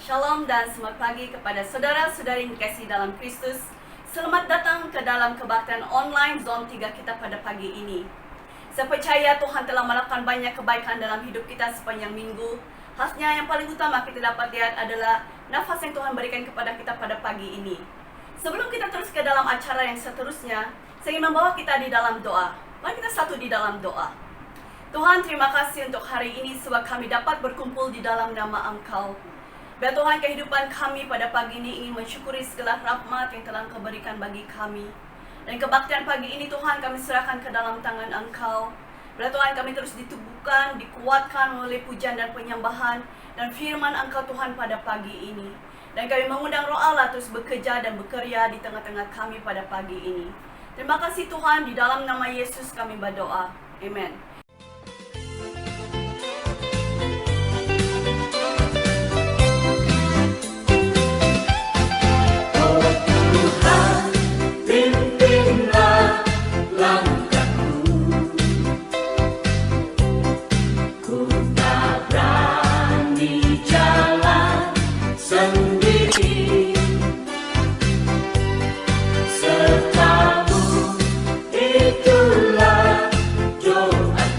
Shalom dan selamat pagi kepada saudara-saudari yang dikasihi dalam Kristus. Selamat datang ke dalam kebaktian online Zone 3 kita pada pagi ini. Saya percaya Tuhan telah melakukan banyak kebaikan dalam hidup kita sepanjang minggu. Khasnya yang paling utama kita dapat lihat adalah nafas yang Tuhan berikan kepada kita pada pagi ini. Sebelum kita terus ke dalam acara yang seterusnya, saya ingin membawa kita di dalam doa. Mari kita satu di dalam doa. Tuhan, terima kasih untuk hari ini sebab kami dapat berkumpul di dalam nama Engkau. Biar Tuhan, kehidupan kami pada pagi ini ingin mensyukuri segala rahmat yang telah Engkau berikan bagi kami. Dan kebaktian pagi ini Tuhan kami serahkan ke dalam tangan Engkau. Biar Tuhan kami terus ditubuhkan, dikuatkan oleh pujian dan penyembahan dan firman Engkau Tuhan pada pagi ini. Dan kami mengundang Roh Allah terus bekerja dan bekerja di tengah-tengah kami pada pagi ini. Terima kasih Tuhan, di dalam nama Yesus kami berdoa. Amen. Sertamu itulah doa.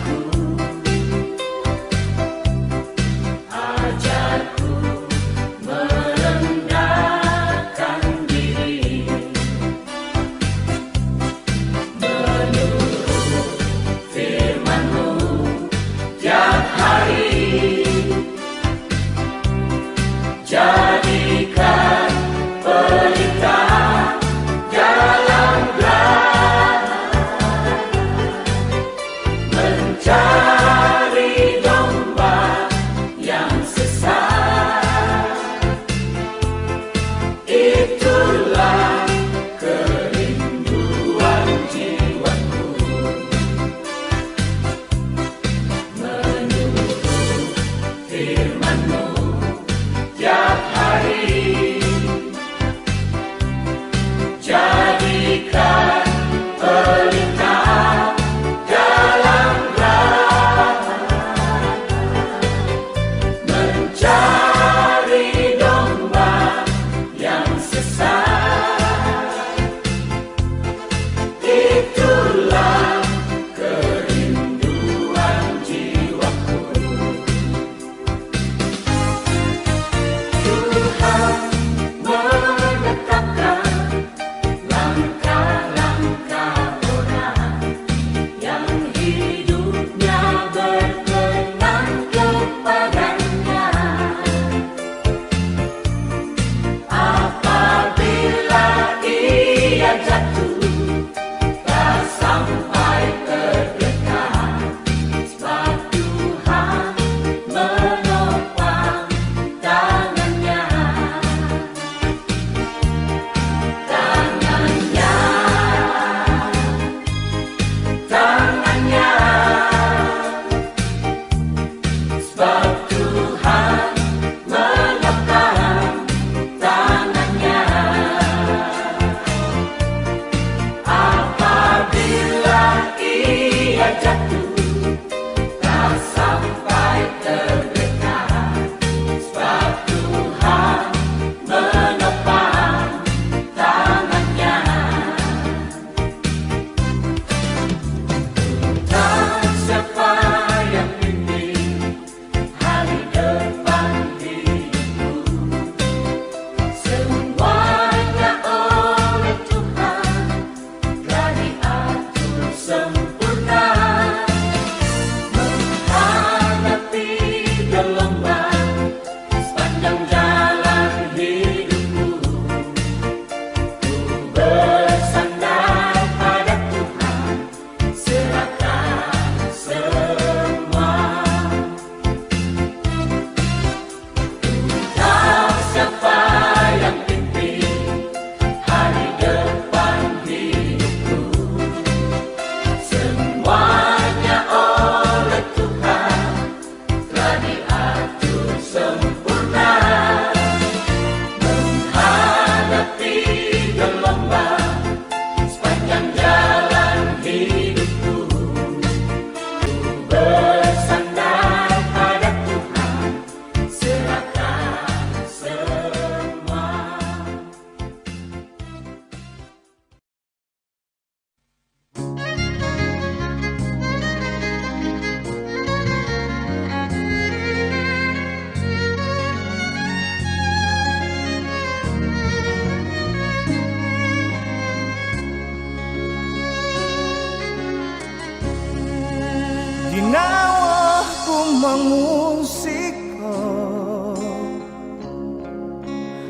mengusiko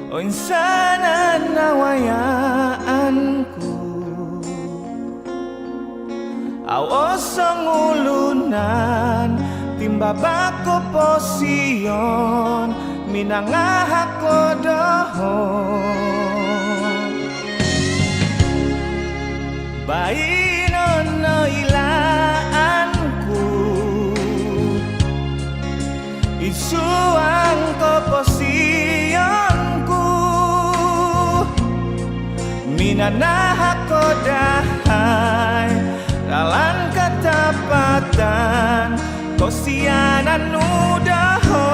o insana nawayaanku awas ngulunan timba bako posion minangahak kodohon bainono ilaanku isuang koposionku minanahak kodahay dalam ketepatan kosianan udaho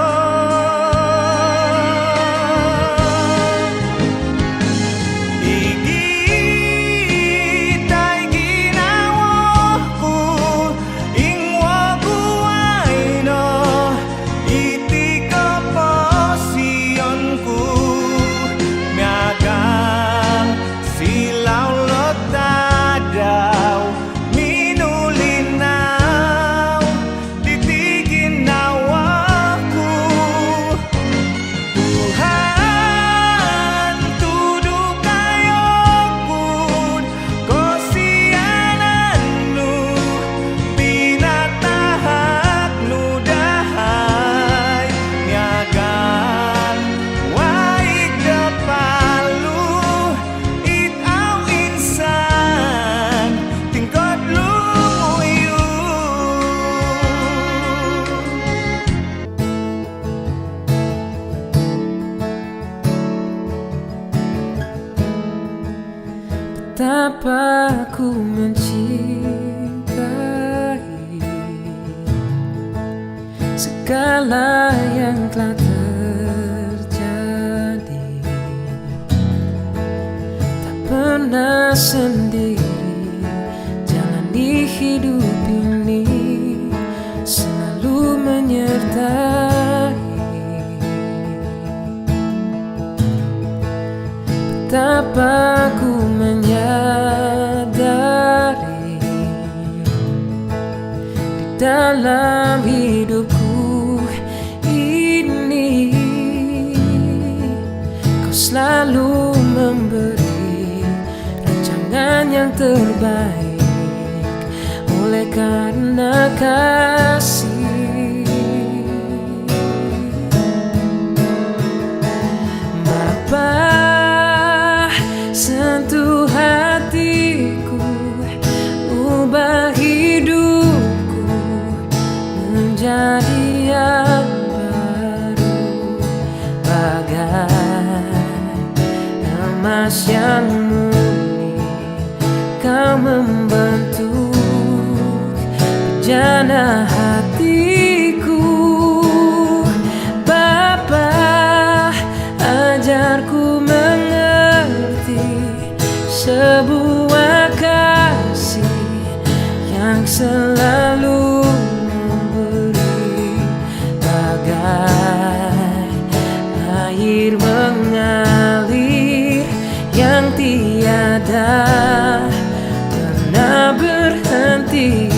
Betapa ku mencintai segala yang telah terjadi, tak pernah sendiri jalani hidup ini, selalu menyertai. Betapa ku menyadari di dalam hidupku ini kau selalu memberi rancangan yang terbaik oleh karena kasih. Bapa, sentuh hatiku, ubah hidupku menjadi yang baru, bagai emas yang murni. Kau membentuk bejana hatiku. Bapa, ajarku sebuah kasih yang selalu memberi, bagai air mengalir yang tiada pernah berhenti.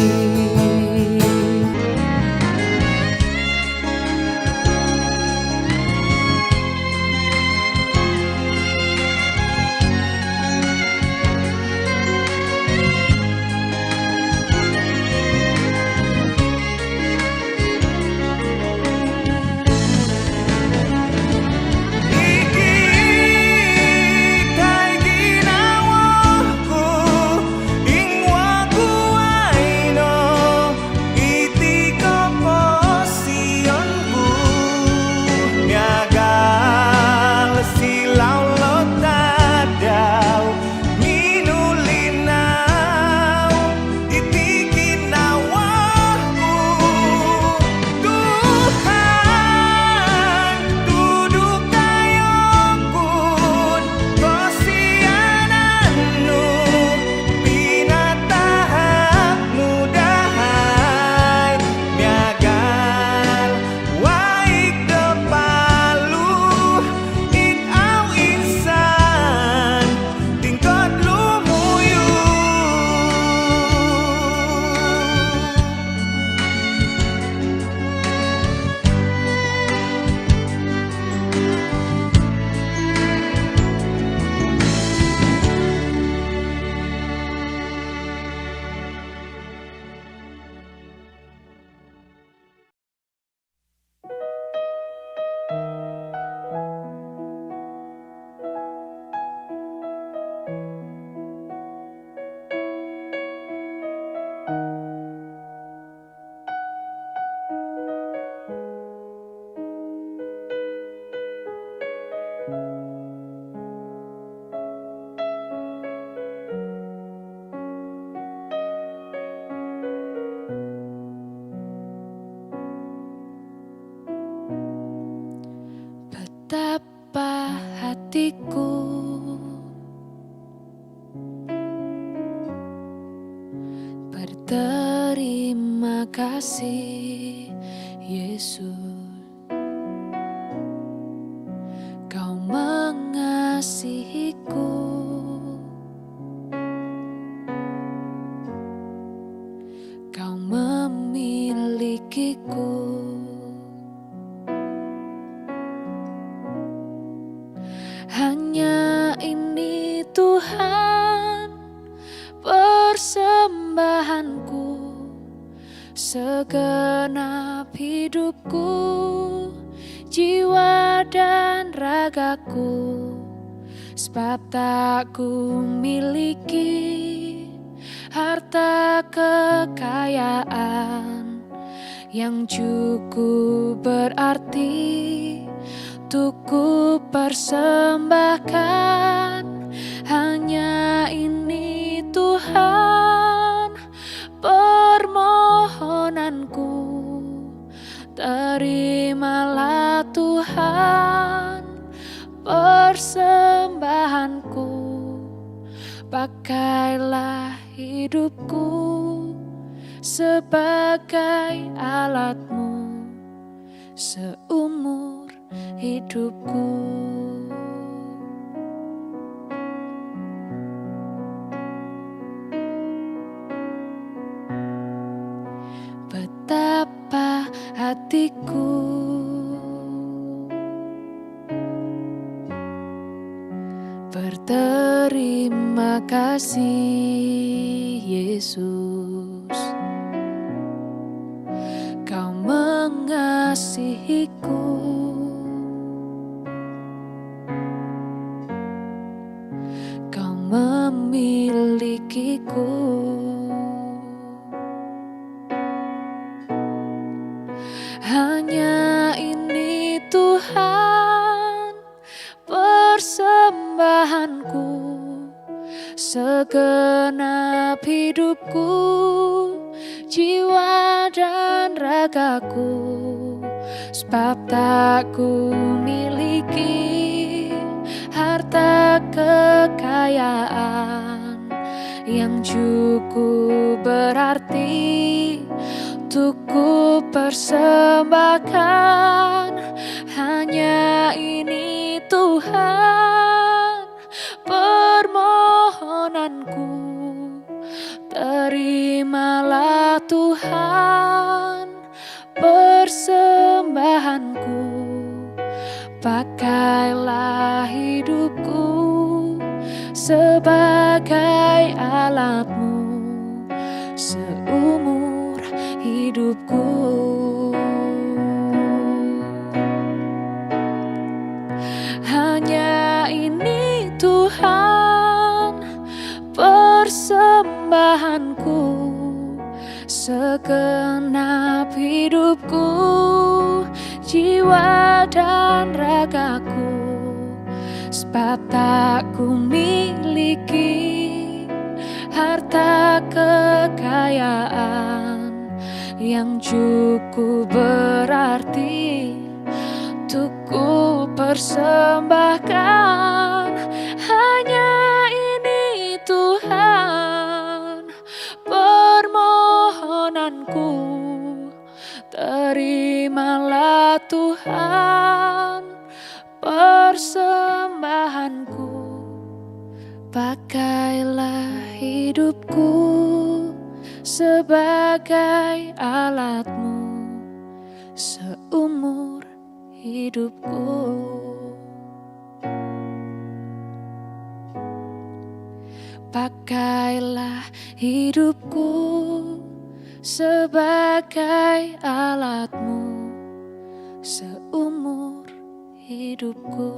Terima kasih Yesus, Kau mengasihiku. Kau memilikiku. Hanya ini Tuhan persembahanku, segenap hidupku, jiwa dan ragaku. Sebab tak ku miliki harta kekayaan yang cukup berarti untuk ku persembahkan. Hanya ini Tuhan permohonanku, terimalah Tuhan persembahanku. Pakailah hidupku sebagai alatmu seumur hidupku. Betapa hatiku berterima kasih Yesus, Kau mengasihiku. Kau memilikiku. Hanya ini Tuhan persembahanku, segenap hidupku, jiwa dan ragaku. Sebab tak ku miliki harta kekayaan yang cukup berarti untuk ku persembahkan. Hanya ini Tuhan permohonanku, terimalah Tuhan persembahanku. Pakailah hidupku sebagai alatmu seumur hidupku. Hanya ini Tuhan persembahanku, segenap hidupku, jiwa dan ragaku. Sebab tak ku miliki harta kekayaan yang cukup berarti untuk ku persembahkan. Hanya ini Tuhan permohonanku, terimalah Tuhan persembahanku. Pakailah hidupku sebagai alatmu seumur hidupku. Pakailah hidupku sebagai alatmu seumur hidupku.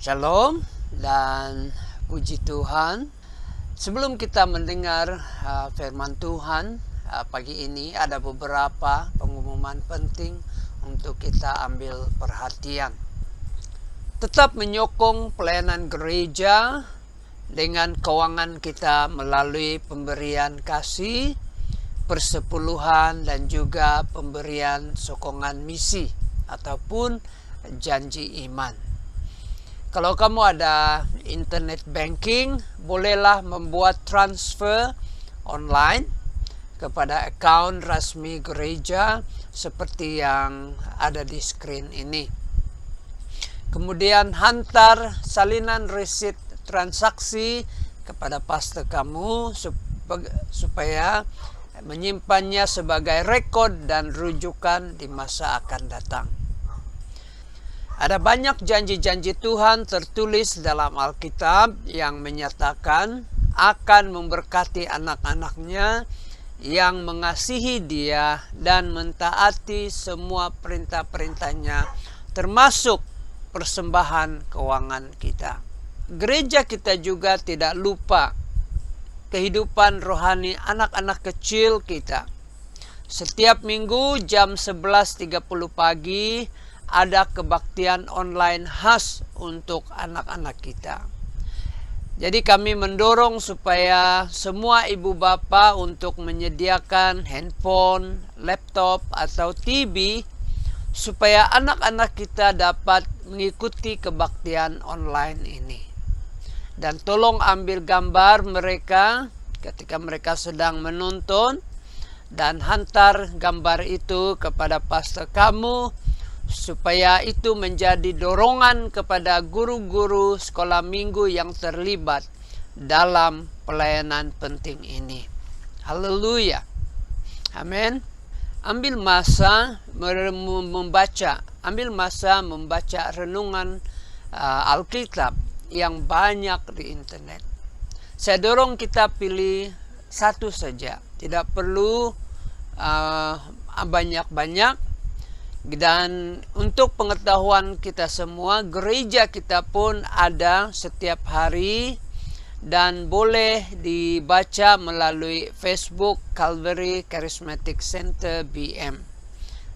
Shalom dan puji Tuhan. Sebelum kita mendengar firman Tuhan pagi ini, ada beberapa pengumuman penting untuk kita ambil perhatian. Tetap menyokong pelayanan gereja dengan keuangan kita melalui pemberian kasih, persepuluhan, dan juga pemberian sokongan misi ataupun janji iman. Kalau kamu ada internet banking, bolehlah membuat transfer online kepada account resmi gereja seperti yang ada di screen ini. Kemudian hantar salinan resit transaksi kepada pastor kamu supaya menyimpannya sebagai rekod dan rujukan di masa akan datang. Ada banyak janji-janji Tuhan tertulis dalam Alkitab yang menyatakan akan memberkati anak-anaknya yang mengasihi Dia dan mentaati semua perintah-perintahnya, termasuk persembahan keuangan kita. Gereja kita juga tidak lupa kehidupan rohani anak-anak kecil kita. Setiap minggu jam 11.30 pagi ada kebaktian online khas untuk anak-anak kita. Jadi kami mendorong supaya semua ibu bapa untuk menyediakan handphone, laptop, atau TV supaya anak-anak kita dapat mengikuti kebaktian online ini. Dan tolong ambil gambar mereka ketika mereka sedang menonton dan hantar gambar itu kepada pastor kamu supaya itu menjadi dorongan kepada guru-guru sekolah minggu yang terlibat dalam pelayanan penting ini. Haleluya. Amin. Ambil masa membaca renungan Alkitab yang banyak di internet. Saya dorong kita pilih satu saja, tidak perlu banyak-banyak. Dan untuk pengetahuan kita semua, gereja kita pun ada setiap hari dan boleh dibaca melalui Facebook Calvary Charismatic Center BM.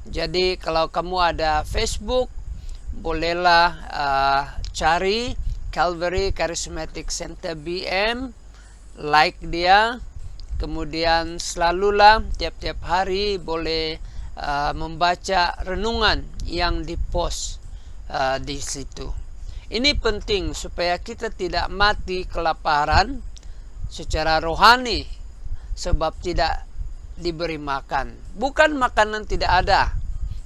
Jadi kalau kamu ada Facebook, bolehlah cari Calvary Charismatic Center BM, like dia, kemudian selalulah tiap-tiap hari boleh membaca renungan yang dipost di situ. Ini penting supaya kita tidak mati kelaparan secara rohani sebab tidak diberi makan. Bukan makanan tidak ada,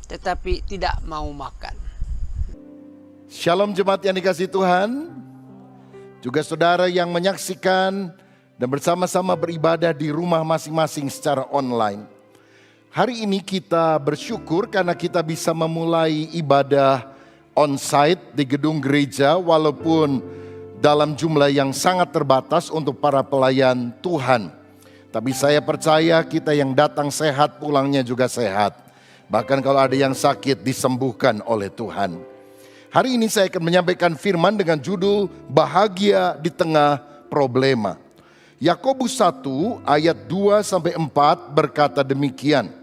tetapi tidak mau makan. Shalom jemaat yang dikasihi Tuhan, juga saudara yang menyaksikan dan bersama-sama beribadah di rumah masing-masing secara online. Hari ini kita bersyukur karena kita bisa memulai ibadah on-site di gedung gereja walaupun dalam jumlah yang sangat terbatas untuk para pelayan Tuhan. Tapi saya percaya kita yang datang sehat, pulangnya juga sehat. Bahkan kalau ada yang sakit disembuhkan oleh Tuhan. Hari ini saya akan menyampaikan firman dengan judul Bahagia di Tengah Problema. Yakobus 1 ayat 2-4 berkata demikian.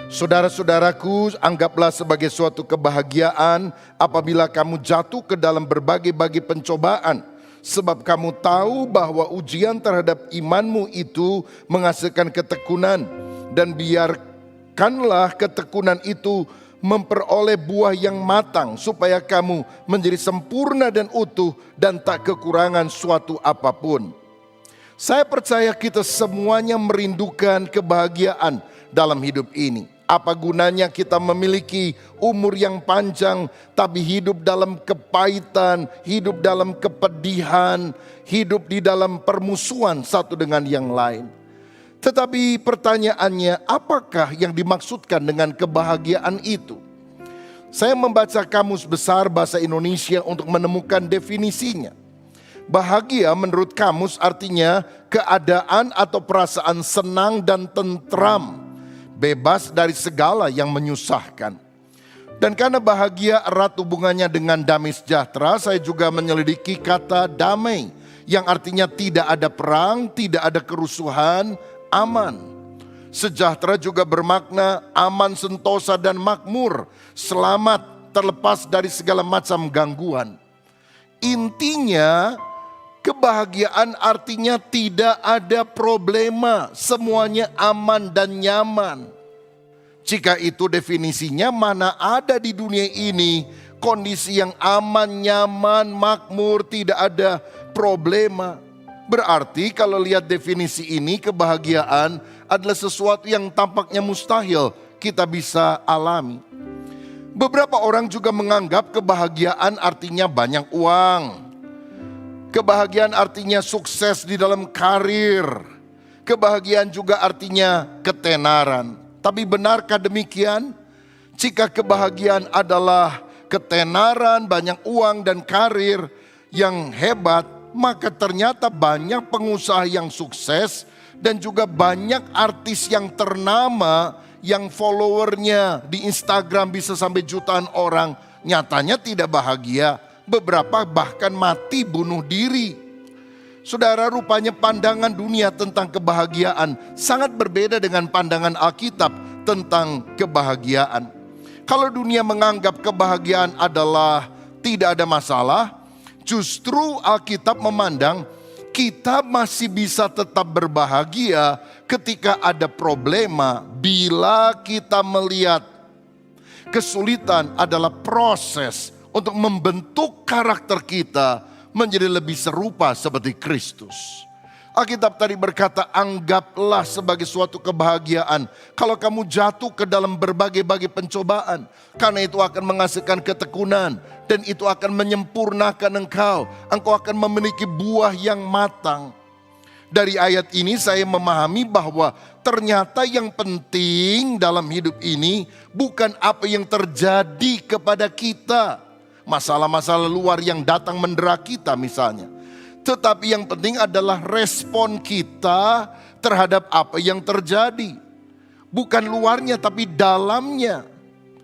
Saudara-saudaraku, anggaplah sebagai suatu kebahagiaan apabila kamu jatuh ke dalam berbagai-bagai pencobaan. Sebab kamu tahu bahwa ujian terhadap imanmu itu menghasilkan ketekunan. Dan biarkanlah ketekunan itu memperoleh buah yang matang supaya kamu menjadi sempurna dan utuh dan tak kekurangan suatu apapun. Saya percaya kita semuanya merindukan kebahagiaan dalam hidup ini. Apa gunanya kita memiliki umur yang panjang tapi hidup dalam kepahitan, hidup dalam kepedihan, hidup di dalam permusuhan satu dengan yang lain. Tetapi pertanyaannya, apakah yang dimaksudkan dengan kebahagiaan itu? Saya membaca Kamus Besar Bahasa Indonesia untuk menemukan definisinya. Bahagia menurut kamus artinya keadaan atau perasaan senang dan tentram, bebas dari segala yang menyusahkan. Dan karena bahagia erat hubungannya dengan damai sejahtera, saya juga menyelidiki kata damai yang artinya tidak ada perang, tidak ada kerusuhan, aman. Sejahtera juga bermakna aman, sentosa dan makmur, selamat, terlepas dari segala macam gangguan. Intinya kebahagiaan artinya tidak ada problema, semuanya aman dan nyaman. Jika itu definisinya, mana ada di dunia ini kondisi yang aman, nyaman, makmur, tidak ada problema. Berarti kalau lihat definisi ini, kebahagiaan adalah sesuatu yang tampaknya mustahil kita bisa alami. Beberapa orang juga menganggap kebahagiaan artinya banyak uang. Kebahagiaan artinya sukses di dalam karir. Kebahagiaan juga artinya ketenaran. Tapi benarkah demikian? Jika kebahagiaan adalah ketenaran, banyak uang dan karir yang hebat, maka ternyata banyak pengusaha yang sukses dan juga banyak artis yang ternama yang followernya di Instagram bisa sampai jutaan orang, nyatanya tidak bahagia. Beberapa bahkan mati bunuh diri. Saudara, rupanya pandangan dunia tentang kebahagiaan sangat berbeda dengan pandangan Alkitab tentang kebahagiaan. Kalau dunia menganggap kebahagiaan adalah tidak ada masalah, justru Alkitab memandang kita masih bisa tetap berbahagia ketika ada problema bila kita melihat kesulitan adalah proses untuk membentuk karakter kita menjadi lebih serupa seperti Kristus. Alkitab tadi berkata, anggaplah sebagai suatu kebahagiaan kalau kamu jatuh ke dalam berbagai-bagai pencobaan. Karena itu akan menghasilkan ketekunan dan itu akan menyempurnakan engkau. Engkau akan memiliki buah yang matang. Dari ayat ini saya memahami bahwa ternyata yang penting dalam hidup ini bukan apa yang terjadi kepada kita. Masalah-masalah luar yang datang mendera kita misalnya. Tetapi yang penting adalah respon kita terhadap apa yang terjadi. Bukan luarnya tapi dalamnya.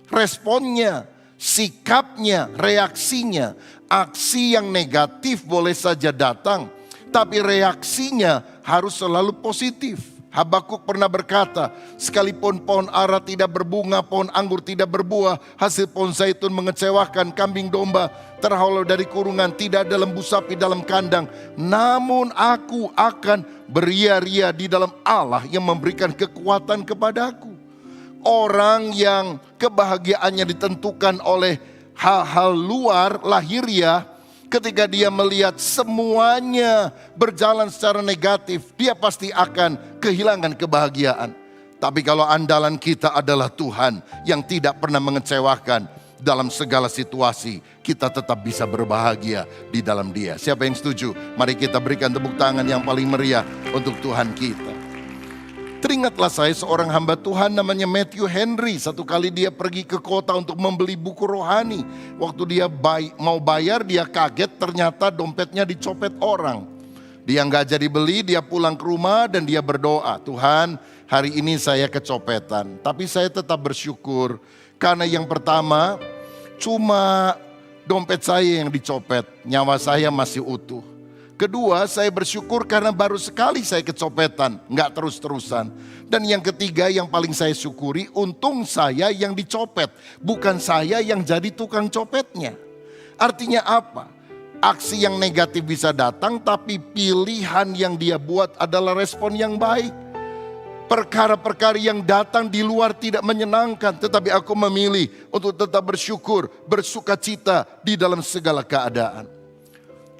Responnya, sikapnya, reaksinya. Aksi yang negatif boleh saja datang, tapi reaksinya harus selalu positif. Habakuk pernah berkata, sekalipun pohon ara tidak berbunga, pohon anggur tidak berbuah, hasil pohon zaitun mengecewakan, kambing domba terhalau dari kurungan, tidak ada lembu sapi dalam kandang. Namun aku akan beria-ria di dalam Allah yang memberikan kekuatan kepadaku. Orang yang kebahagiaannya ditentukan oleh hal-hal luar, lahiriah, ketika dia melihat semuanya berjalan secara negatif, dia pasti akan kehilangan kebahagiaan. Tapi kalau andalan kita adalah Tuhan yang tidak pernah mengecewakan dalam segala situasi, kita tetap bisa berbahagia di dalam Dia. Siapa yang setuju? Mari kita berikan tepuk tangan yang paling meriah untuk Tuhan kita. Teringatlah saya seorang hamba Tuhan namanya Matthew Henry. Satu kali dia pergi ke kota untuk membeli buku rohani. Waktu dia mau bayar, dia kaget ternyata dompetnya dicopet orang. Dia nggak jadi beli, dia pulang ke rumah dan dia berdoa, Tuhan, hari ini saya kecopetan. Tapi saya tetap bersyukur karena yang pertama cuma dompet saya yang dicopet, nyawa saya masih utuh. Kedua, saya bersyukur karena baru sekali saya kecopetan, nggak terus-terusan. Dan yang ketiga yang paling saya syukuri, untung saya yang dicopet, bukan saya yang jadi tukang copetnya. Artinya apa? Aksi yang negatif bisa datang, tapi pilihan yang dia buat adalah respon yang baik. Perkara-perkara yang datang di luar tidak menyenangkan, tetapi aku memilih untuk tetap bersyukur, bersukacita di dalam segala keadaan.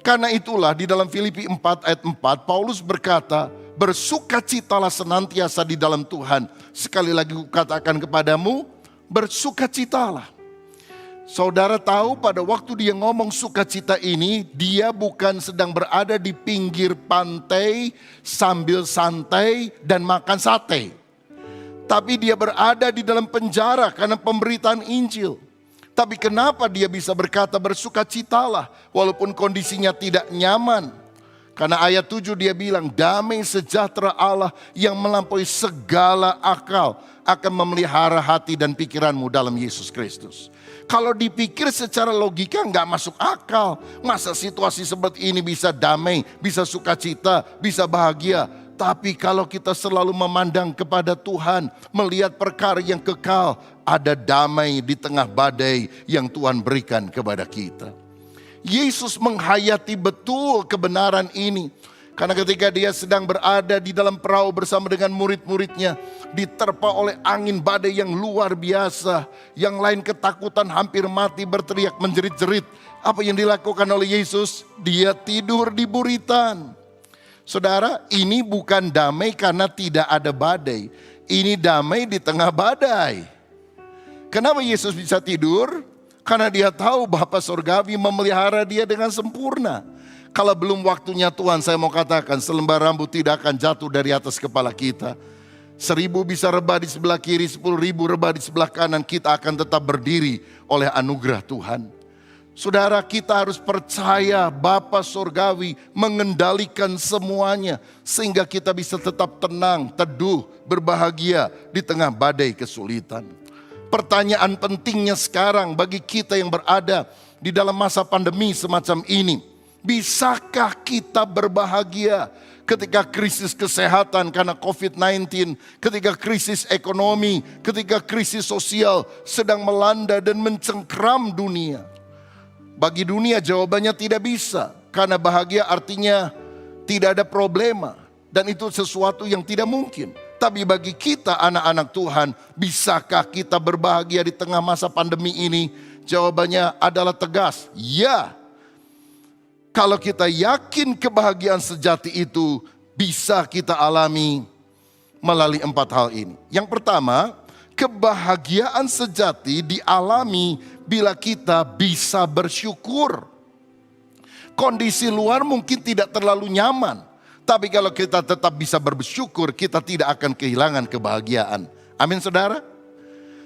Karena itulah di dalam Filipi 4 ayat 4 Paulus berkata, bersukacitalah senantiasa di dalam Tuhan. Sekali lagi kukatakan kepadamu, bersukacitalah. Saudara tahu pada waktu dia ngomong sukacita ini, dia bukan sedang berada di pinggir pantai sambil santai dan makan sate. Tapi dia berada di dalam penjara karena pemberitaan Injil. Tapi kenapa dia bisa berkata bersukacitalah walaupun kondisinya tidak nyaman? Karena ayat 7 dia bilang, damai sejahtera Allah yang melampaui segala akal akan memelihara hati dan pikiranmu dalam Yesus Kristus. Kalau dipikir secara logika nggak masuk akal. Masa situasi seperti ini bisa damai, bisa sukacita, bisa bahagia. Tapi kalau kita selalu memandang kepada Tuhan, melihat perkara yang kekal, ada damai di tengah badai yang Tuhan berikan kepada kita. Yesus menghayati betul kebenaran ini. Karena ketika dia sedang berada di dalam perahu bersama dengan murid-muridnya, diterpa oleh angin badai yang luar biasa. Yang lain ketakutan hampir mati, berteriak menjerit-jerit. Apa yang dilakukan oleh Yesus? Dia tidur di buritan. Saudara, ini bukan damai karena tidak ada badai. Ini damai di tengah badai. Kenapa Yesus bisa tidur? Karena dia tahu Bapa Surgawi memelihara dia dengan sempurna. Kalau belum waktunya Tuhan, saya mau katakan selembar rambut tidak akan jatuh dari atas kepala kita. 1000 bisa rebah di sebelah kiri, 10.000 rebah di sebelah kanan, kita akan tetap berdiri oleh anugerah Tuhan. Saudara, kita harus percaya Bapa Surgawi mengendalikan semuanya, sehingga kita bisa tetap tenang, teduh, berbahagia di tengah badai kesulitan. Pertanyaan pentingnya sekarang bagi kita yang berada di dalam masa pandemi semacam ini, bisakah kita berbahagia ketika krisis kesehatan karena COVID-19, ketika krisis ekonomi, ketika krisis sosial sedang melanda dan mencengkram dunia? Bagi dunia jawabannya tidak bisa, karena bahagia artinya tidak ada problema, dan itu sesuatu yang tidak mungkin. Tapi bagi kita anak-anak Tuhan, bisakah kita berbahagia di tengah masa pandemi ini? Jawabannya adalah tegas, ya. Kalau kita yakin kebahagiaan sejati itu bisa kita alami melalui 4 hal ini. Yang pertama, kebahagiaan sejati dialami bila kita bisa bersyukur. Kondisi luar mungkin tidak terlalu nyaman, tapi kalau kita tetap bisa bersyukur, kita tidak akan kehilangan kebahagiaan. Amin saudara.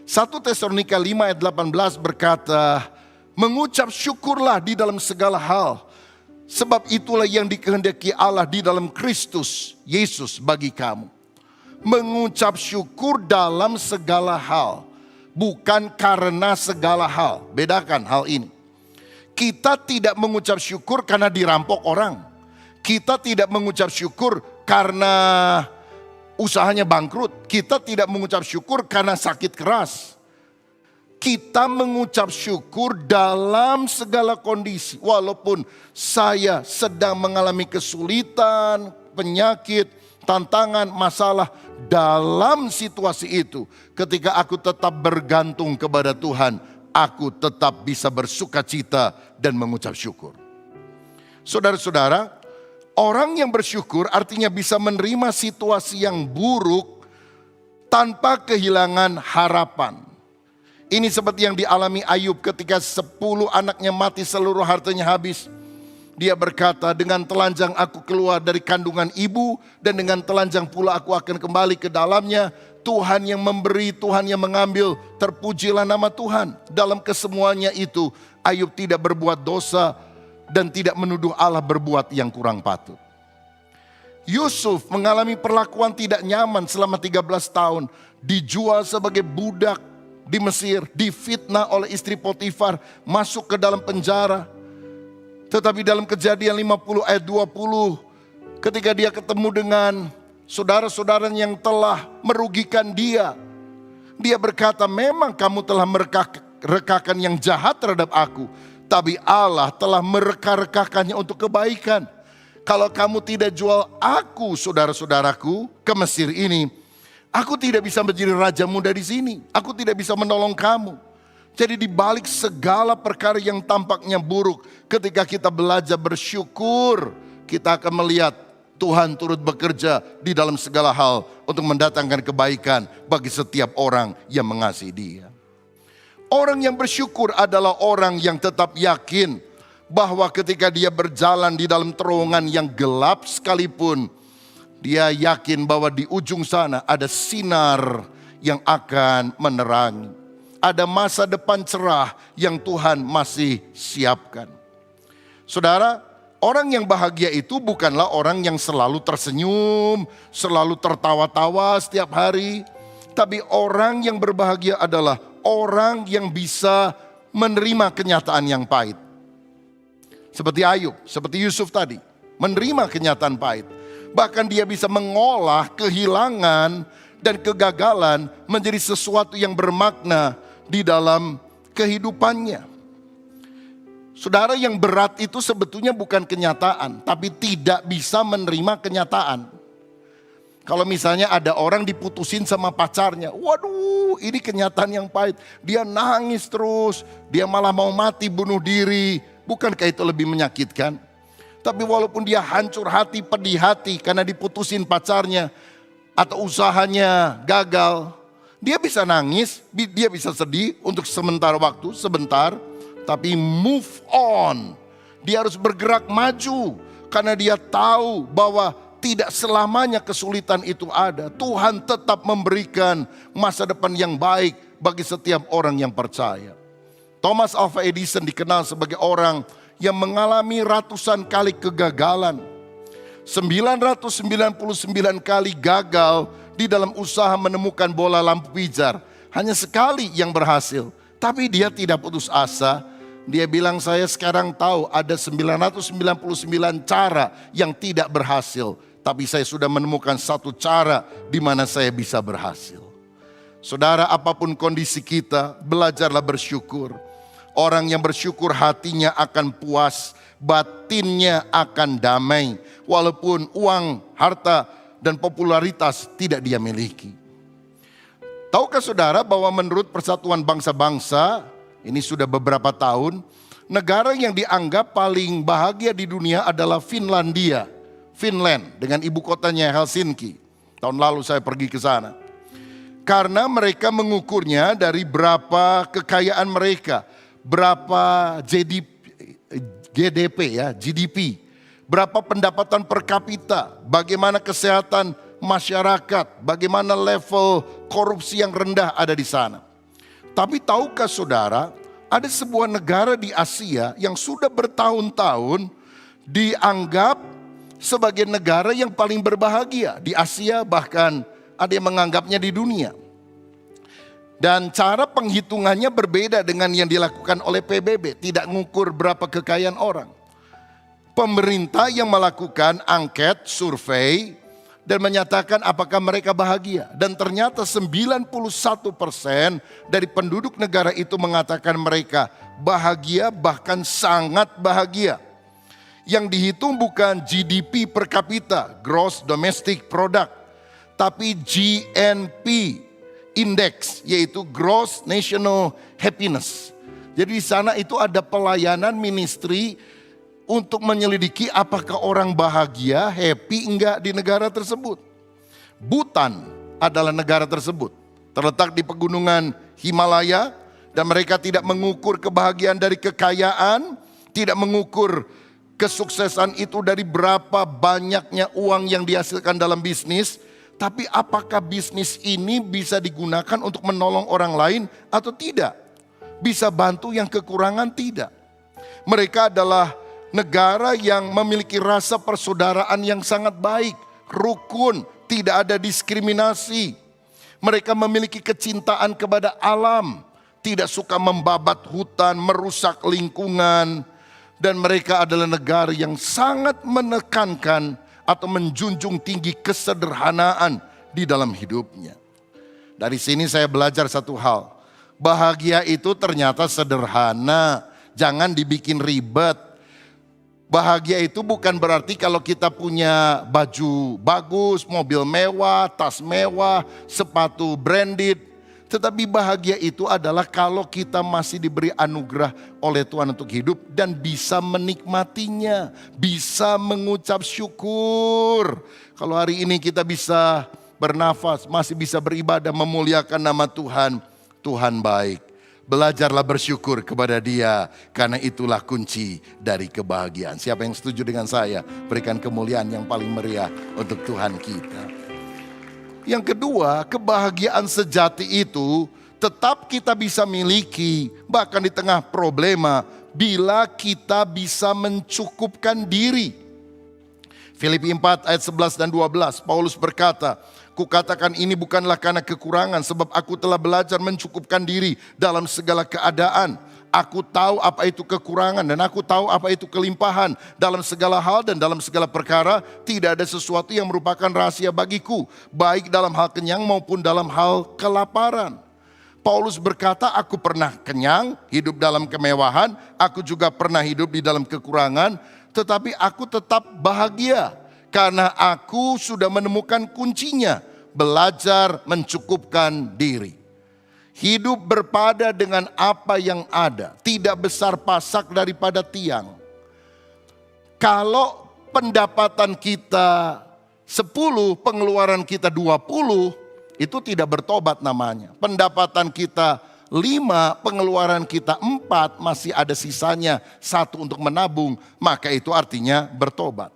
1 Tesalonika 5 ayat 18 berkata, mengucap syukurlah di dalam segala hal, sebab itulah yang dikehendaki Allah di dalam Kristus Yesus bagi kamu. Mengucap syukur dalam segala hal, bukan karena segala hal. Bedakan hal ini. Kita tidak mengucap syukur karena dirampok orang. Kita tidak mengucap syukur karena usahanya bangkrut. Kita tidak mengucap syukur karena sakit keras. Kita mengucap syukur dalam segala kondisi. Walaupun saya sedang mengalami kesulitan, penyakit, tantangan, masalah. Dalam situasi itu, ketika aku tetap bergantung kepada Tuhan, aku tetap bisa bersuka cita dan mengucap syukur. Saudara-saudara, orang yang bersyukur artinya bisa menerima situasi yang buruk tanpa kehilangan harapan. Ini seperti yang dialami Ayub ketika 10 anaknya mati, seluruh hartanya habis. Dia berkata, dengan telanjang aku keluar dari kandungan ibu, dan dengan telanjang pula aku akan kembali ke dalamnya. Tuhan yang memberi, Tuhan yang mengambil, terpujilah nama Tuhan. Dalam kesemuanya itu, Ayub tidak berbuat dosa dan tidak menuduh Allah berbuat yang kurang patut. Yusuf mengalami perlakuan tidak nyaman selama 13 tahun. Dijual sebagai budak di Mesir, difitnah oleh istri Potifar, masuk ke dalam penjara. Tetapi dalam Kejadian 50 ayat 20, ketika dia ketemu dengan saudara-saudara yang telah merugikan dia, dia berkata, memang kamu telah mereka-rekakan yang jahat terhadap aku, tapi Allah telah mereka-rekakannya untuk kebaikan. Kalau kamu tidak jual aku, saudara-saudaraku, ke Mesir ini, aku tidak bisa menjadi raja muda di sini. Aku tidak bisa menolong kamu. Jadi di balik segala perkara yang tampaknya buruk, ketika kita belajar bersyukur, kita akan melihat Tuhan turut bekerja di dalam segala hal untuk mendatangkan kebaikan bagi setiap orang yang mengasihi Dia. Orang yang bersyukur adalah orang yang tetap yakin bahwa ketika dia berjalan di dalam terowongan yang gelap sekalipun, dia yakin bahwa di ujung sana ada sinar yang akan menerangi. Ada masa depan cerah yang Tuhan masih siapkan. Saudara, orang yang bahagia itu bukanlah orang yang selalu tersenyum, selalu tertawa-tawa setiap hari. Tapi orang yang berbahagia adalah orang yang bisa menerima kenyataan yang pahit. Seperti Ayub, seperti Yusuf tadi, menerima kenyataan pahit. Bahkan dia bisa mengolah kehilangan dan kegagalan menjadi sesuatu yang bermakna di dalam kehidupannya. Saudara, yang berat itu sebetulnya bukan kenyataan, tapi tidak bisa menerima kenyataan. Kalau misalnya ada orang diputusin sama pacarnya, waduh ini kenyataan yang pahit. Dia nangis terus, dia malah mau mati bunuh diri. Bukankah itu lebih menyakitkan? Tapi walaupun dia hancur hati, pedih hati karena diputusin pacarnya atau usahanya gagal, dia bisa nangis, dia bisa sedih untuk sementara waktu, sebentar. Tapi move on. Dia harus bergerak maju karena dia tahu bahwa tidak selamanya kesulitan itu ada. Tuhan tetap memberikan masa depan yang baik bagi setiap orang yang percaya. Thomas Alva Edison dikenal sebagai orang yang mengalami ratusan kali kegagalan. 999 kali gagal di dalam usaha menemukan bola lampu pijar. Hanya sekali yang berhasil. Tapi dia tidak putus asa. Dia bilang, saya sekarang tahu ada 999 cara yang tidak berhasil. Tapi saya sudah menemukan satu cara di mana saya bisa berhasil. Saudara, apapun kondisi kita, belajarlah bersyukur. Orang yang bersyukur hatinya akan puas, batinnya akan damai. Walaupun uang, harta, dan popularitas tidak dia miliki. Tahukah saudara bahwa menurut Persatuan Bangsa-Bangsa, ini sudah beberapa tahun, negara yang dianggap paling bahagia di dunia adalah Finlandia. Finland dengan ibu kotanya Helsinki. Tahun lalu saya pergi ke sana. Karena mereka mengukurnya dari berapa kekayaan mereka, berapa GDP, berapa pendapatan per kapita, bagaimana kesehatan masyarakat, bagaimana level korupsi yang rendah ada di sana. Tapi tahukah saudara, ada sebuah negara di Asia yang sudah bertahun-tahun dianggap sebagai negara yang paling berbahagia di Asia, bahkan ada yang menganggapnya di dunia. Dan cara penghitungannya berbeda dengan yang dilakukan oleh PBB, tidak mengukur berapa kekayaan orang. Pemerintah yang melakukan angket, survei, dan menyatakan apakah mereka bahagia. Dan ternyata 91% dari penduduk negara itu mengatakan mereka bahagia, bahkan sangat bahagia. Yang dihitung bukan GDP per kapita, Gross Domestic Product, tapi GNP Index, yaitu Gross National Happiness. Jadi di sana itu ada pelayanan ministry untuk menyelidiki apakah orang bahagia, happy enggak di negara tersebut. Bhutan adalah negara tersebut. Terletak di pegunungan Himalaya dan mereka tidak mengukur kebahagiaan dari kekayaan, tidak mengukur kesuksesan itu dari berapa banyaknya uang yang dihasilkan dalam bisnis, tapi apakah bisnis ini bisa digunakan untuk menolong orang lain atau tidak? Bisa bantu yang kekurangan? Tidak. Mereka adalah negara yang memiliki rasa persaudaraan yang sangat baik, rukun, tidak ada diskriminasi. Mereka memiliki kecintaan kepada alam, tidak suka membabat hutan, merusak lingkungan. Dan mereka adalah negara yang sangat menekankan atau menjunjung tinggi kesederhanaan di dalam hidupnya. Dari sini saya belajar satu hal, bahagia itu ternyata sederhana, jangan dibikin ribet. Bahagia itu bukan berarti kalau kita punya baju bagus, mobil mewah, tas mewah, sepatu branded. Tetapi bahagia itu adalah kalau kita masih diberi anugerah oleh Tuhan untuk hidup dan bisa menikmatinya, bisa mengucap syukur. Kalau hari ini kita bisa bernafas, masih bisa beribadah, memuliakan nama Tuhan, Tuhan baik. Belajarlah bersyukur kepada Dia, karena itulah kunci dari kebahagiaan. Siapa yang setuju dengan saya? Berikan kemuliaan yang paling meriah untuk Tuhan kita. Yang kedua, kebahagiaan sejati itu tetap kita bisa miliki, bahkan di tengah problema, bila kita bisa mencukupkan diri. Filipi 4 ayat 11 dan 12, Paulus berkata, kukatakan ini bukanlah karena kekurangan, sebab aku telah belajar mencukupkan diri dalam segala keadaan. Aku tahu apa itu kekurangan dan aku tahu apa itu kelimpahan. Dalam segala hal dan dalam segala perkara tidak ada sesuatu yang merupakan rahasia bagiku, baik dalam hal kenyang maupun dalam hal kelaparan. Paulus berkata, aku pernah kenyang, hidup dalam kemewahan, aku juga pernah hidup di dalam kekurangan, tetapi aku tetap bahagia karena aku sudah menemukan kuncinya, belajar mencukupkan diri. Hidup berpada dengan apa yang ada, tidak besar pasak daripada tiang. Kalau pendapatan kita 10, pengeluaran kita 20, itu tidak bertobat namanya. Pendapatan kita 5, pengeluaran kita 4, masih ada sisanya 1 untuk menabung, maka itu artinya bertobat.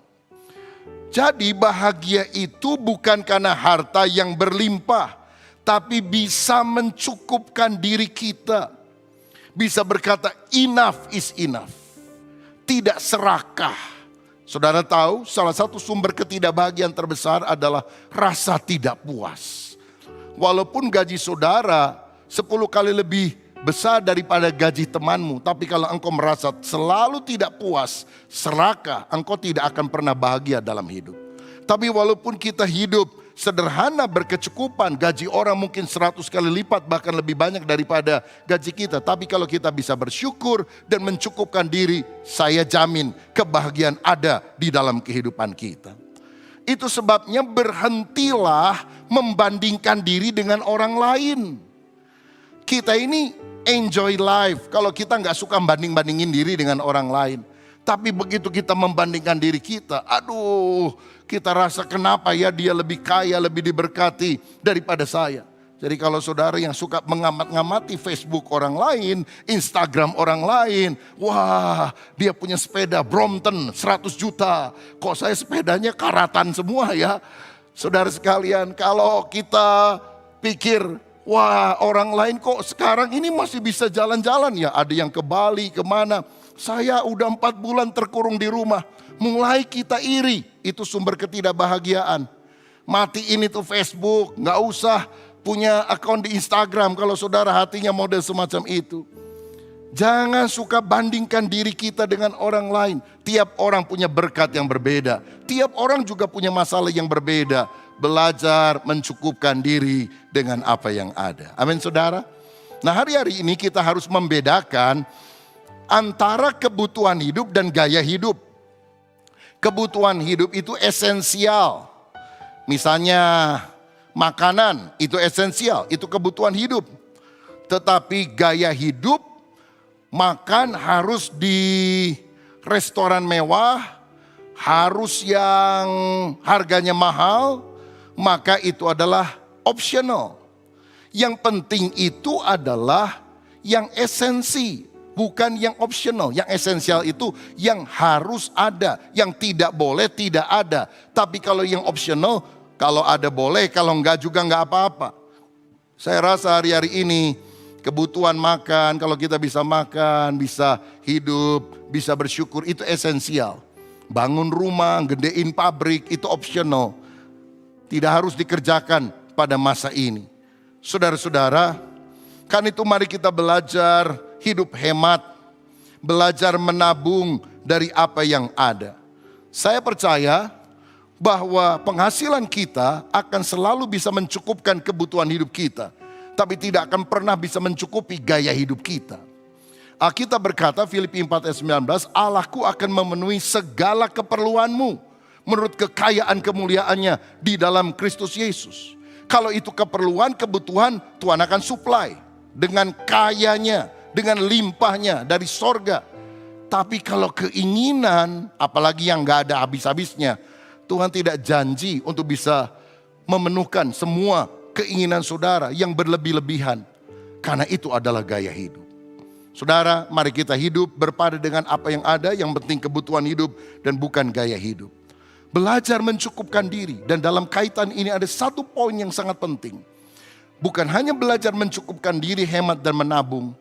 Jadi bahagia itu bukan karena harta yang berlimpah, tapi bisa mencukupkan diri kita. Bisa berkata enough is enough. Tidak serakah. Saudara tahu salah satu sumber ketidakbahagiaan terbesar adalah rasa tidak puas. Walaupun gaji saudara 10 kali lebih besar daripada gaji temanmu, tapi kalau engkau merasa selalu tidak puas, serakah, engkau tidak akan pernah bahagia dalam hidup. Tapi walaupun kita hidup sederhana berkecukupan, gaji orang mungkin 100 kali lipat bahkan lebih banyak daripada gaji kita. Tapi kalau kita bisa bersyukur dan mencukupkan diri, saya jamin kebahagiaan ada di dalam kehidupan kita. Itu sebabnya berhentilah membandingkan diri dengan orang lain. Kita ini enjoy life kalau kita nggak suka banding-bandingin diri dengan orang lain. Tapi begitu kita membandingkan diri kita, aduh, kita rasa kenapa ya dia lebih kaya, lebih diberkati daripada saya. Jadi kalau saudara yang suka mengamat-ngamati Facebook orang lain, Instagram orang lain, wah dia punya sepeda Brompton 100 juta, kok saya sepedanya karatan semua ya. Saudara sekalian, kalau kita pikir, wah orang lain kok sekarang ini masih bisa jalan-jalan ya, ada yang ke Bali, kemana. Saya udah 4 bulan terkurung di rumah, mulai kita iri, itu sumber ketidakbahagiaan. Matiin itu Facebook, gak usah punya akun di Instagram kalau saudara hatinya model semacam itu. Jangan suka bandingkan diri kita dengan orang lain. Tiap orang punya berkat yang berbeda. Tiap orang juga punya masalah yang berbeda. Belajar mencukupkan diri dengan apa yang ada. Amin saudara. Nah hari-hari ini kita harus membedakan antara kebutuhan hidup dan gaya hidup. Kebutuhan hidup itu esensial. Misalnya makanan itu esensial, itu kebutuhan hidup. Tetapi gaya hidup, makan harus di restoran mewah, harus yang harganya mahal, maka itu adalah optional. Yang penting itu adalah yang esensi, bukan yang optional. Yang esensial itu yang harus ada, yang tidak boleh tidak ada. Tapi kalau yang optional, kalau ada boleh, kalau enggak juga enggak apa-apa. Saya rasa hari-hari ini kebutuhan makan, kalau kita bisa makan, bisa hidup, bisa bersyukur, itu esensial. Bangun rumah, gedein pabrik, itu optional. Tidak harus dikerjakan pada masa ini. Saudara-saudara, kan itu mari kita belajar hidup hemat, belajar menabung dari apa yang ada. Saya percaya bahwa penghasilan kita akan selalu bisa mencukupkan kebutuhan hidup kita, tapi tidak akan pernah bisa mencukupi gaya hidup kita. Alkitab berkata, Filipi 4 ayat 19, Allahku akan memenuhi segala keperluanmu menurut kekayaan kemuliaannya di dalam Kristus Yesus. Kalau itu keperluan, kebutuhan, Tuhan akan supply dengan kayanya, dengan limpahnya dari sorga. Tapi kalau keinginan, apalagi yang gak ada habis-habisnya, Tuhan tidak janji untuk bisa memenuhkan semua keinginan saudara yang berlebih-lebihan. Karena itu adalah gaya hidup. Saudara, mari kita hidup berpada dengan apa yang ada, yang penting kebutuhan hidup dan bukan gaya hidup. Belajar mencukupkan diri, dan dalam kaitan ini ada satu poin yang sangat penting. Bukan hanya belajar mencukupkan diri, hemat dan menabung,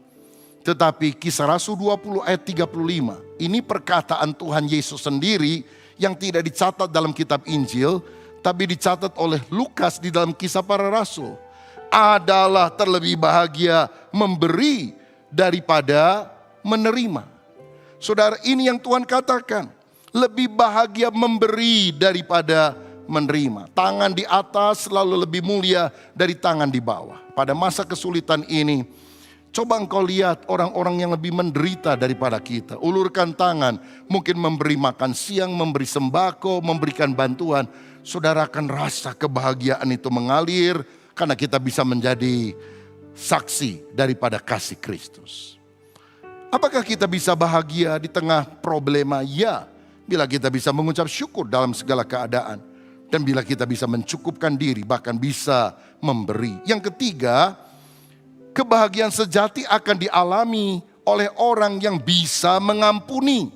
tetapi Kisah Rasul 20 ayat 35, ini perkataan Tuhan Yesus sendiri yang tidak dicatat dalam kitab Injil, tapi dicatat oleh Lukas di dalam Kisah Para Rasul. Adalah terlebih bahagia memberi daripada menerima. Saudara, ini yang Tuhan katakan. Lebih bahagia memberi daripada menerima. Tangan di atas selalu lebih mulia dari tangan di bawah. Pada masa kesulitan ini, coba engkau lihat orang-orang yang lebih menderita daripada kita. Ulurkan tangan, mungkin memberi makan siang, memberi sembako, memberikan bantuan. Saudara akan rasa kebahagiaan itu mengalir karena kita bisa menjadi saksi daripada kasih Kristus. Apakah kita bisa bahagia di tengah problema? Ya, bila kita bisa mengucap syukur dalam segala keadaan. Dan bila kita bisa mencukupkan diri, bahkan bisa memberi. Yang ketiga, kebahagiaan sejati akan dialami oleh orang yang bisa mengampuni.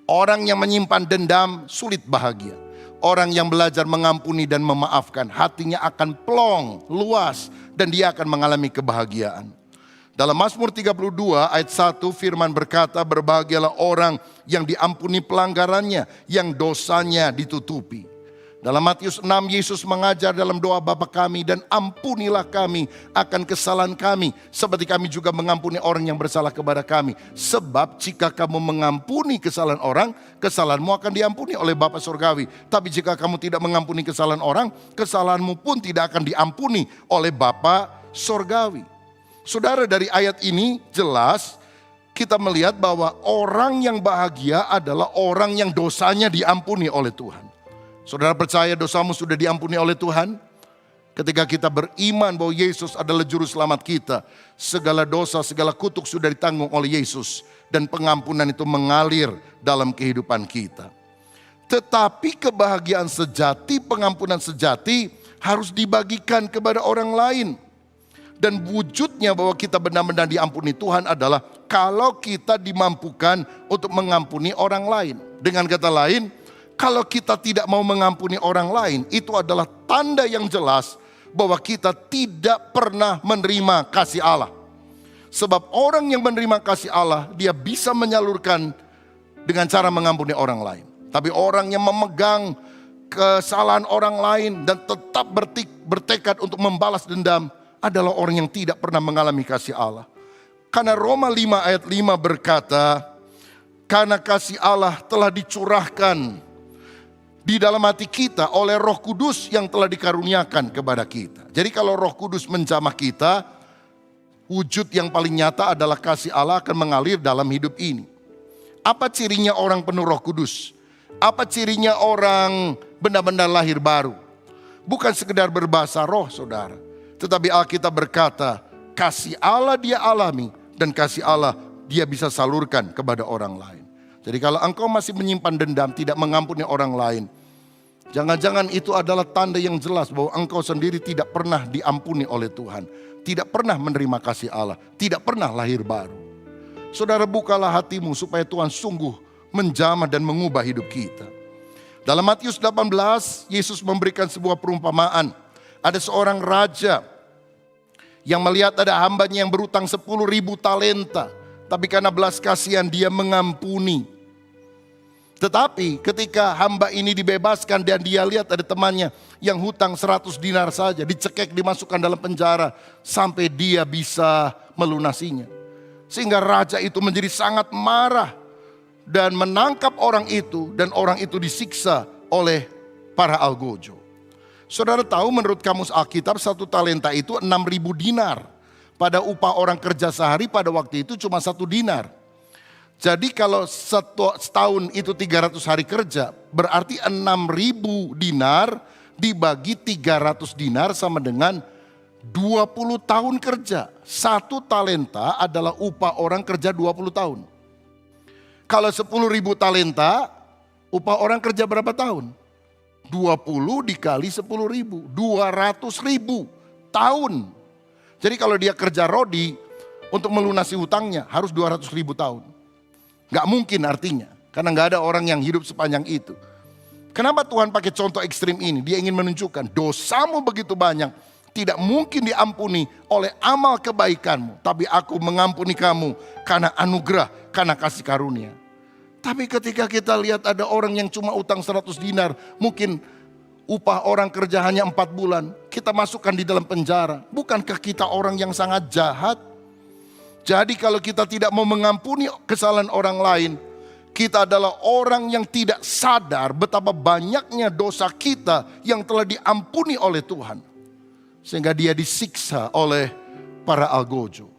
Orang yang menyimpan dendam sulit bahagia. Orang yang belajar mengampuni dan memaafkan, hatinya akan plong, luas, dan dia akan mengalami kebahagiaan. Dalam Mazmur 32 ayat 1 firman berkata, berbahagialah orang yang diampuni pelanggarannya, yang dosanya ditutupi. Dalam Matius 6 Yesus mengajar dalam doa Bapa kami, dan ampunilah kami akan kesalahan kami seperti kami juga mengampuni orang yang bersalah kepada kami. Sebab jika kamu mengampuni kesalahan orang, kesalahanmu akan diampuni oleh Bapa Surgawi. Tapi jika kamu tidak mengampuni kesalahan orang, kesalahanmu pun tidak akan diampuni oleh Bapa Surgawi. Saudara, dari ayat ini jelas kita melihat bahwa orang yang bahagia adalah orang yang dosanya diampuni oleh Tuhan. Saudara percaya dosamu sudah diampuni oleh Tuhan? Ketika kita beriman bahwa Yesus adalah juru selamat kita, segala dosa, segala kutuk sudah ditanggung oleh Yesus. Dan pengampunan itu mengalir dalam kehidupan kita. Tetapi kebahagiaan sejati, pengampunan sejati harus dibagikan kepada orang lain. Dan wujudnya bahwa kita benar-benar diampuni Tuhan adalah kalau kita dimampukan untuk mengampuni orang lain. Dengan kata lain, kalau kita tidak mau mengampuni orang lain, itu adalah tanda yang jelas bahwa kita tidak pernah menerima kasih Allah. Sebab orang yang menerima kasih Allah, dia bisa menyalurkan dengan cara mengampuni orang lain. Tapi orang yang memegang kesalahan orang lain dan tetap bertekad untuk membalas dendam adalah orang yang tidak pernah mengalami kasih Allah. Karena Roma 5 ayat 5 berkata, karena kasih Allah telah dicurahkan di dalam hati kita oleh Roh Kudus yang telah dikaruniakan kepada kita. Jadi kalau Roh Kudus menjamah kita, wujud yang paling nyata adalah kasih Allah akan mengalir dalam hidup ini. Apa cirinya orang penuh Roh Kudus? Apa cirinya orang benar-benar lahir baru? Bukan sekedar berbahasa roh, saudara. Tetapi Alkitab berkata, kasih Allah dia alami dan kasih Allah dia bisa salurkan kepada orang lain. Jadi kalau engkau masih menyimpan dendam, tidak mengampuni orang lain, jangan-jangan itu adalah tanda yang jelas bahwa engkau sendiri tidak pernah diampuni oleh Tuhan. Tidak pernah menerima kasih Allah, tidak pernah lahir baru. Saudara, bukalah hatimu supaya Tuhan sungguh menjamah dan mengubah hidup kita. Dalam Matius 18, Yesus memberikan sebuah perumpamaan. Ada seorang raja yang melihat ada hambanya yang berutang 10.000 talenta. Tapi karena belas kasihan dia mengampuni. Tetapi ketika hamba ini dibebaskan dan dia lihat ada temannya yang hutang 100 dinar saja, dicekek, dimasukkan dalam penjara sampai dia bisa melunasinya. Sehingga raja itu menjadi sangat marah dan menangkap orang itu, dan orang itu disiksa oleh para algojo. Saudara tahu menurut kamus Alkitab 1 talenta itu 6.000 dinar. Pada upah orang kerja sehari pada waktu itu cuma 1 dinar. Jadi kalau setahun itu 300 hari kerja, berarti 6.000 dinar dibagi 300 dinar sama dengan 20 tahun kerja. 1 talenta adalah upah orang kerja 20 tahun. Kalau 10.000 talenta, upah orang kerja berapa tahun? 20 dikali 10.000, 200.000 tahun. Jadi kalau dia kerja rodi untuk melunasi hutangnya harus 200.000 tahun. Gak mungkin artinya, karena gak ada orang yang hidup sepanjang itu. Kenapa Tuhan pakai contoh ekstrim ini? Dia ingin menunjukkan dosamu begitu banyak, tidak mungkin diampuni oleh amal kebaikanmu. Tapi aku mengampuni kamu karena anugerah, karena kasih karunia. Tapi ketika kita lihat ada orang yang cuma utang 100 dinar, mungkin upah orang kerja hanya 4 bulan, kita masukkan di dalam penjara. Bukankah kita orang yang sangat jahat? Jadi kalau kita tidak mau mengampuni kesalahan orang lain, Kita adalah orang yang tidak sadar betapa banyaknya dosa kita yang telah diampuni oleh Tuhan. Sehingga dia disiksa oleh para algojo.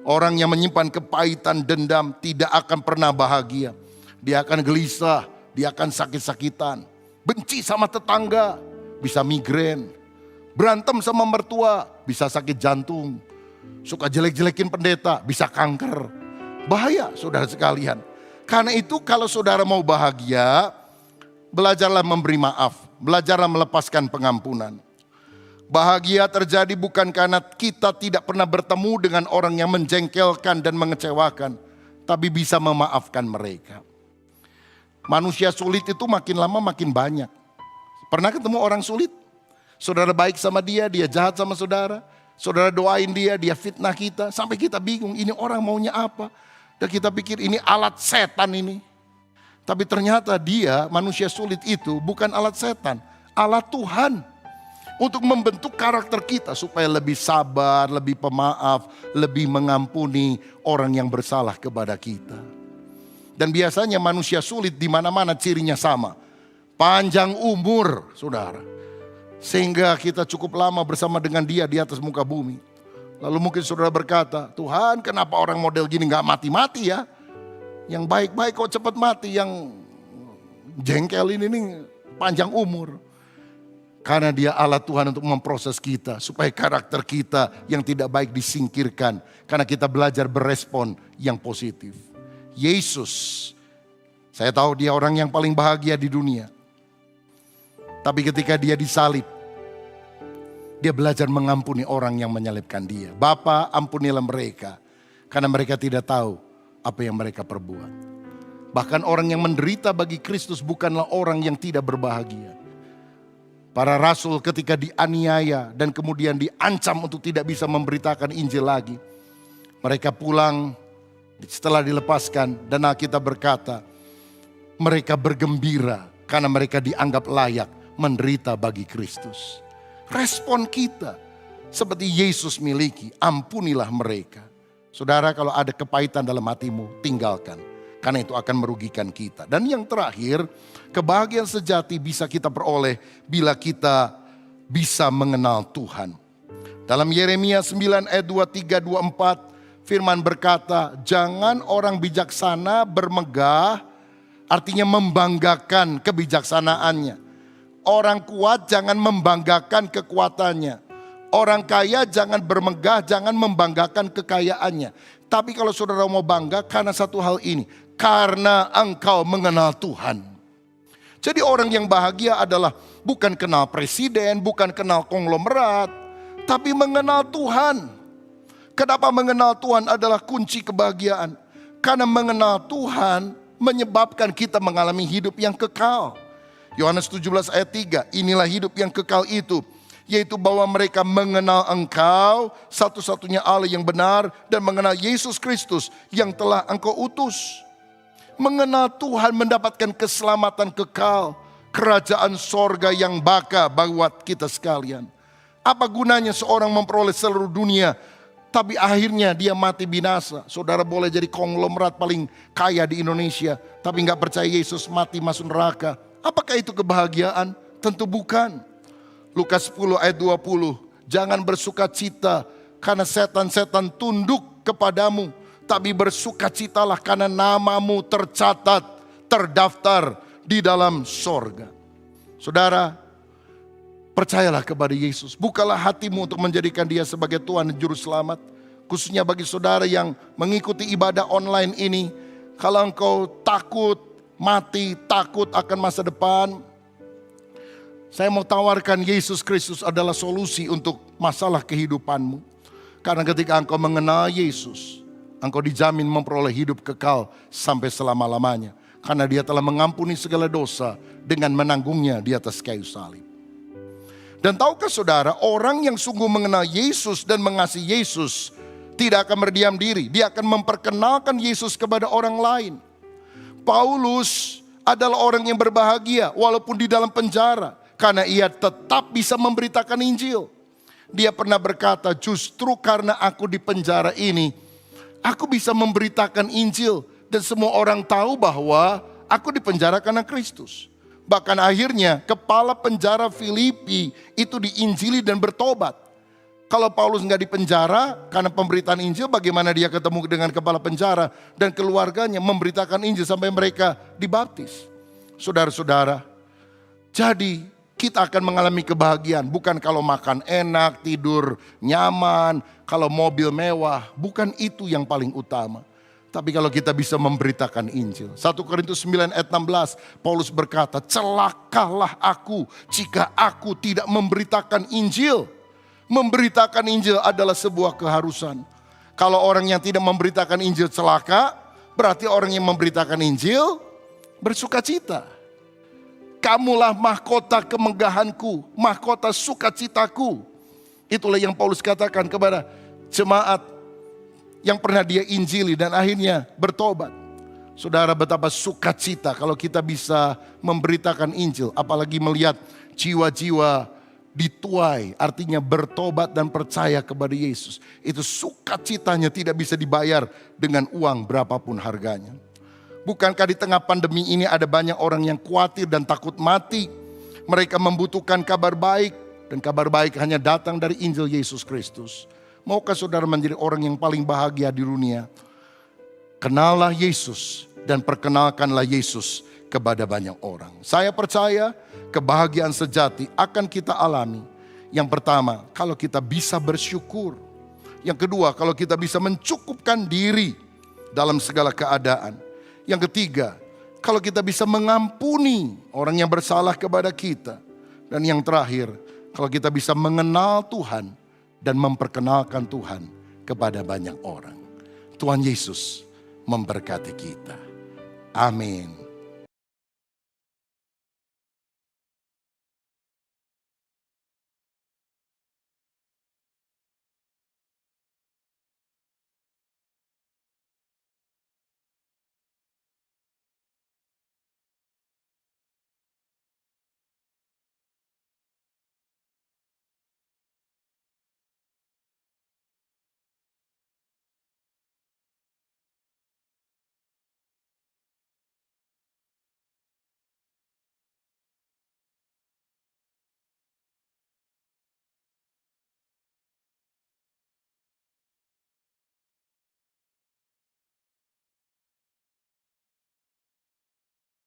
Orang yang menyimpan kepahitan, dendam tidak akan pernah bahagia. Dia akan gelisah, dia akan sakit-sakitan. Benci sama tetangga, bisa migrain. Berantem sama mertua, bisa sakit jantung. Suka jelek-jelekin pendeta, bisa kanker. Bahaya saudara sekalian. Karena itu kalau saudara mau bahagia, belajarlah memberi maaf. Belajarlah melepaskan pengampunan. Bahagia terjadi bukan karena kita tidak pernah bertemu dengan orang yang menjengkelkan dan mengecewakan. Tapi bisa memaafkan mereka. Manusia sulit itu makin lama makin banyak. Pernah ketemu orang sulit? Saudara baik sama dia, dia jahat sama saudara. Saudara doain dia, dia fitnah kita. Sampai kita bingung, ini orang maunya apa? Dan kita pikir ini alat setan ini. Tapi ternyata dia, manusia sulit itu bukan alat setan. Alat Tuhan. Untuk membentuk karakter kita supaya lebih sabar, lebih pemaaf, lebih mengampuni orang yang bersalah kepada kita. Dan biasanya manusia sulit di mana-mana cirinya sama. Panjang umur, saudara. Sehingga kita cukup lama bersama dengan dia di atas muka bumi. Lalu mungkin saudara berkata, Tuhan kenapa orang model gini gak mati-mati ya? Yang baik-baik kok cepat mati, yang jengkel ini panjang umur. Karena dia alat Tuhan untuk memproses kita. Supaya karakter kita yang tidak baik disingkirkan. Karena kita belajar berespon yang positif. Yesus, saya tahu dia orang yang paling bahagia di dunia. Tapi ketika dia disalib, dia belajar mengampuni orang yang menyalibkan dia. Bapa, ampunilah mereka. Karena mereka tidak tahu apa yang mereka perbuat. Bahkan orang yang menderita bagi Kristus bukanlah orang yang tidak berbahagia. Para rasul ketika dianiaya dan kemudian diancam untuk tidak bisa memberitakan Injil lagi. Mereka pulang setelah dilepaskan dan Alkitab berkata, mereka bergembira karena mereka dianggap layak menderita bagi Kristus. Respon kita seperti Yesus miliki, ampunilah mereka. Saudara, kalau ada kepahitan dalam hatimu, tinggalkan. Karena itu akan merugikan kita. Dan yang terakhir, kebahagiaan sejati bisa kita peroleh bila kita bisa mengenal Tuhan. Dalam Yeremia 9 ayat 23, 24, firman berkata, jangan orang bijaksana bermegah, artinya membanggakan kebijaksanaannya. Orang kuat jangan membanggakan kekuatannya. Orang kaya jangan bermegah, jangan membanggakan kekayaannya. Tapi kalau saudara mau bangga karena satu hal ini. Karena engkau mengenal Tuhan. Jadi orang yang bahagia adalah bukan kenal presiden, bukan kenal konglomerat. Tapi mengenal Tuhan. Kenapa mengenal Tuhan adalah kunci kebahagiaan? Karena mengenal Tuhan menyebabkan kita mengalami hidup yang kekal. Yohanes 17 ayat 3, inilah hidup yang kekal itu, yaitu bahwa mereka mengenal engkau, satu-satunya Allah yang benar, dan mengenal Yesus Kristus yang telah engkau utus. Mengenal Tuhan mendapatkan keselamatan kekal, kerajaan sorga yang baka buat kita sekalian. Apa gunanya seorang memperoleh seluruh dunia, tapi akhirnya dia mati binasa? Saudara boleh jadi konglomerat paling kaya di Indonesia, tapi gak percaya Yesus, mati masuk neraka. Apakah itu kebahagiaan? Tentu bukan. Lukas 10 ayat 20. Jangan bersuka cita karena setan-setan tunduk kepadamu. Tapi bersukacitalah karena namamu tercatat, terdaftar di dalam sorga. Saudara, percayalah kepada Yesus. Bukalah hatimu untuk menjadikan dia sebagai Tuhan dan Juru Selamat. Khususnya bagi saudara yang mengikuti ibadah online ini. Kalau engkau takut mati, takut akan masa depan, saya mau tawarkan Yesus Kristus adalah solusi untuk masalah kehidupanmu. Karena ketika engkau mengenal Yesus, engkau dijamin memperoleh hidup kekal sampai selama-lamanya. Karena dia telah mengampuni segala dosa dengan menanggungnya di atas kayu salib. Dan tahukah saudara, orang yang sungguh mengenal Yesus dan mengasihi Yesus tidak akan berdiam diri. Dia akan memperkenalkan Yesus kepada orang lain. Paulus adalah orang yang berbahagia walaupun di dalam penjara. Karena ia tetap bisa memberitakan Injil. Dia pernah berkata, justru karena aku di penjara ini, aku bisa memberitakan Injil. Dan semua orang tahu bahwa aku dipenjara karena Kristus. Bahkan akhirnya kepala penjara Filipi itu diinjili dan bertobat. Kalau Paulus nggak dipenjara karena pemberitaan Injil, bagaimana dia ketemu dengan kepala penjara dan keluarganya memberitakan Injil sampai mereka dibaptis. Saudara-saudara, jadi kita akan mengalami kebahagiaan. Bukan kalau makan enak, tidur nyaman, kalau mobil mewah. Bukan itu yang paling utama. Tapi kalau kita bisa memberitakan Injil. 1 Korintus 9 ayat 16, Paulus berkata, celakalah aku jika aku tidak memberitakan Injil. Memberitakan Injil adalah sebuah keharusan. Kalau orang yang tidak memberitakan Injil celaka, berarti orang yang memberitakan Injil bersukacita. Kamulah mahkota kemegahanku, mahkota sukacitaku. Itulah yang Paulus katakan kepada jemaat yang pernah dia injili dan akhirnya bertobat. Saudara, betapa sukacita kalau kita bisa memberitakan Injil. Apalagi melihat jiwa-jiwa dituai, artinya bertobat dan percaya kepada Yesus. Itu sukacitanya tidak bisa dibayar dengan uang berapapun harganya. Bukankah di tengah pandemi ini ada banyak orang yang khawatir dan takut mati. Mereka membutuhkan kabar baik. Dan kabar baik hanya datang dari Injil Yesus Kristus. Maukah saudara menjadi orang yang paling bahagia di dunia? Kenallah Yesus dan perkenalkanlah Yesus kepada banyak orang. Saya percaya kebahagiaan sejati akan kita alami. Yang pertama, kalau kita bisa bersyukur. Yang kedua, kalau kita bisa mencukupkan diri dalam segala keadaan. Yang ketiga, kalau kita bisa mengampuni orang yang bersalah kepada kita. Dan yang terakhir, kalau kita bisa mengenal Tuhan dan memperkenalkan Tuhan kepada banyak orang. Tuhan Yesus memberkati kita. Amin.